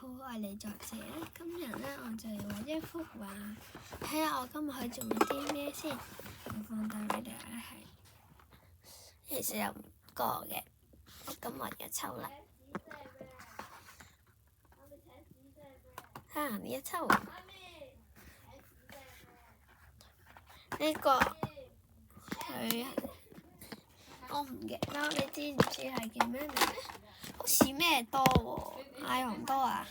好，我嚟作者。今日咧，我就要畫一幅畫，睇下我今日可以做啲咩先。我放大俾大家睇。其實有5個嘅，我今日嘅抽嚟。呢一抽。呢個佢我唔記得，你知唔知係叫咩名咧？好似咩多喎，艾紅多啊！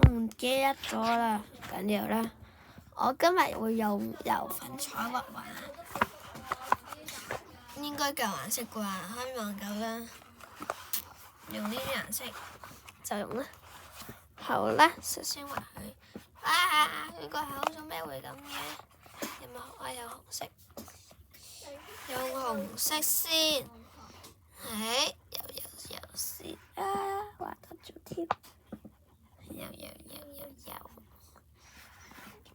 我唔記得咗啦，唔緊要啦。我今日會用油粉彩畫畫，應該夠顏色啩，希望夠啦。用呢啲顏色就用啦。好啦，首先畫佢。呢個口做咩會咁嘅？有冇我有紅色？用紅色先。有先畫得咗添。有。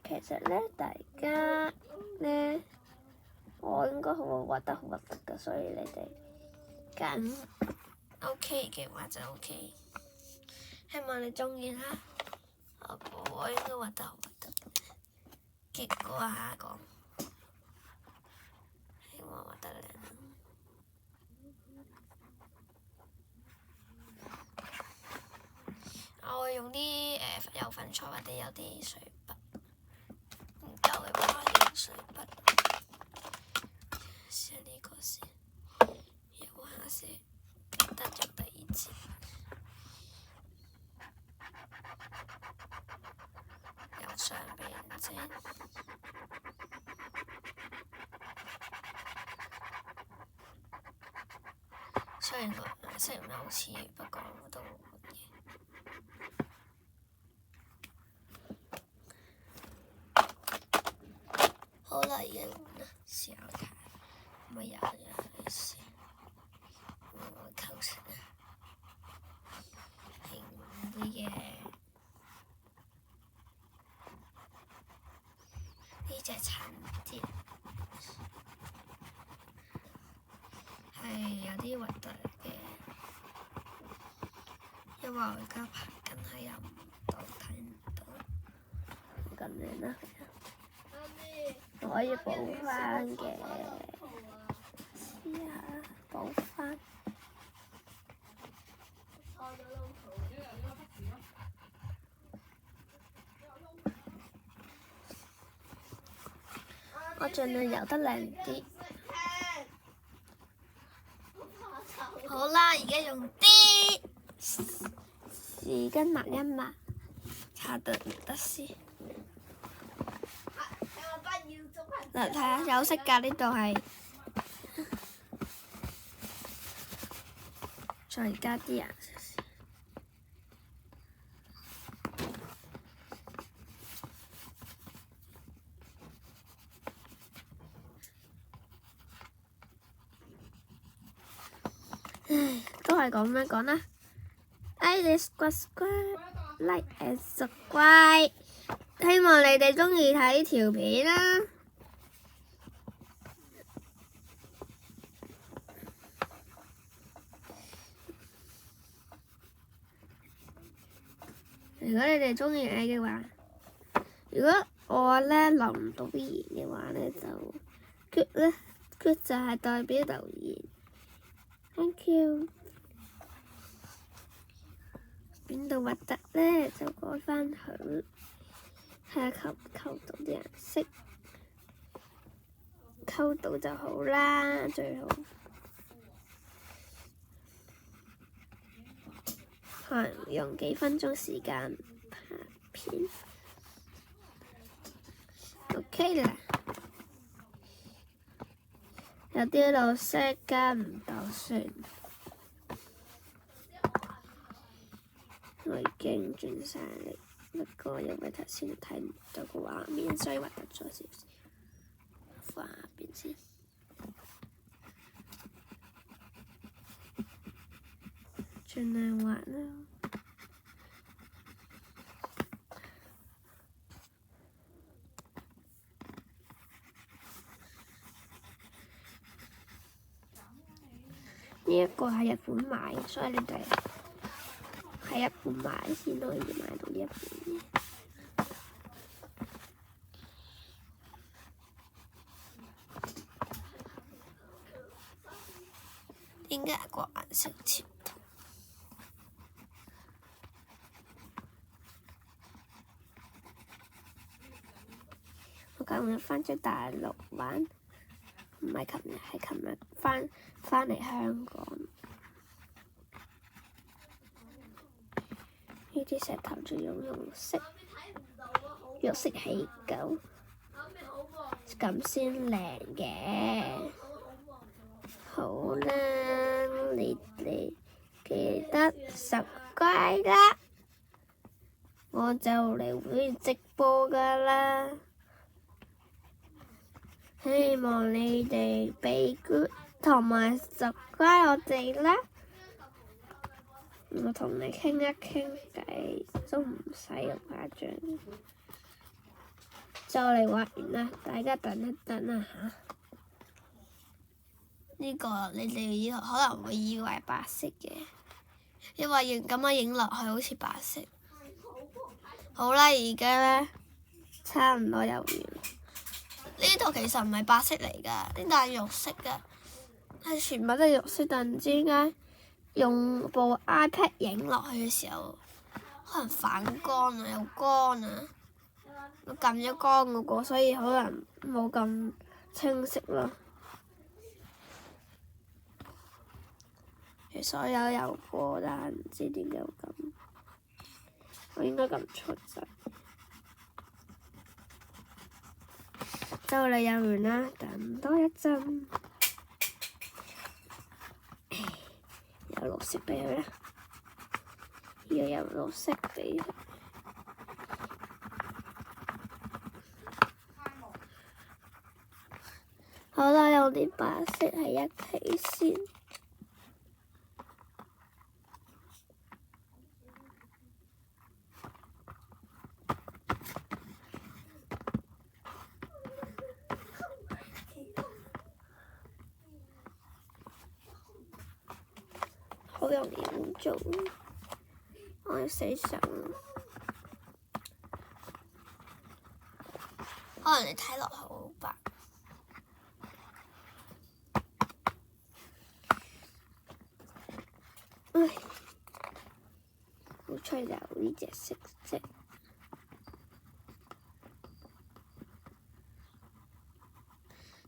其實咧，大家咧，我應該會畫得好核突㗎，所以你哋揀 OK 嘅話就 OK。希望你中意啦。我應該畫得好核突，結果下講，希望畫得靚。我會用啲油粉彩或者有啲水筆，唔夠嘅話用水筆。試下呢個先，右下先，得咗第2次。由上邊先。雖然個顏色唔係好似，不過我都滿意。好啦，而家換啦，試下睇，咪有試，會唔會構成啊？係唔會嘅。呢隻橙啲，係有啲核突嘅，因為我而家拍緊係有睇唔到，咁樣啦。可以補翻嘅，試下補翻。我盡量游得靚啲。好啦，而家用啲紙巾抹一抹，擦得唔得先？嗱，睇下有色㗎，呢度係。再加啲顏色先。都係咁樣講啦。like and subscribe， 希望你哋鍾意睇條片啦。如果你哋鍾意睇嘅話，如果我咧留唔到言嘅話咧，就 good 咧 ，good 就係代表留言。Thank you。邊度核突咧就改翻佢，睇下溝唔溝到啲顏色，溝到就好啦，最好。可能用幾分鐘時間拍片 ，OK 啦。有啲綠色跟唔到算，我已經轉晒力，不過因為頭先睇唔到個畫面，所以畫得咗少少。放下邊先，盡量畫啦。呢一個喺日本買，所以你哋係喺日本買先可以買到呢一本嘢。點解個顏色似唔同？我今日翻咗大陸玩，唔係琴日，係琴日翻嚟香港。呢啲石頭仲用肉色起嚿，咁先靚嘅。好啦，你哋記得subscribe啦，我就嚟會直播噶啦。希望你哋俾 good 同埋 subscribe 我哋啦。我同你傾一傾偈都唔使咁誇張，就嚟畫完啦，大家等一等啦嚇。呢個你哋可能會以為係白色嘅，因為咁樣影落去好似白色。好啦，而家咧差唔多又完。呢度其實唔係白色嚟㗎，呢度係肉色㗎，係全部都係肉色，但唔知點解用部 iPad 影落去嘅時候，可能反光啊，有光啊，我撳咗光嗰個，所以可能冇咁清晰咯。所有有過，但係唔知點解會咁。我應該撳錯掣。就嚟有完啦，等多一陣。有綠色俾佢啦，要有綠色俾佢。好啦，有啲白色喺一起先。好容易污糟，我要洗手。可能你睇落去好白。唉，好彩有呢隻色啫。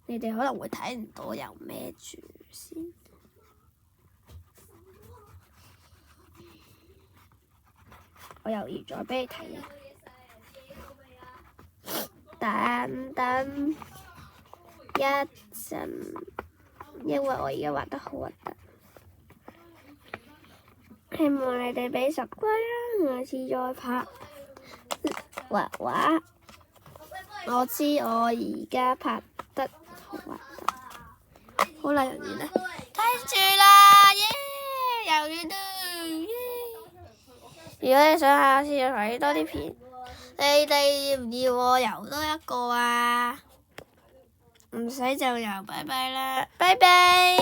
你哋可能會睇唔到有咩住先。我猶豫再俾你睇啊！等一陣，因為我而家畫得好核突。希望你哋俾subscribe啦，下次再拍畫畫。我知我而家拍得好核突。好啦，完啦，睇住啦，耶！又完啦，耶！如果你想下次睇多啲片，你哋要唔要我游多一個啊？唔使就游，拜拜啦，拜拜。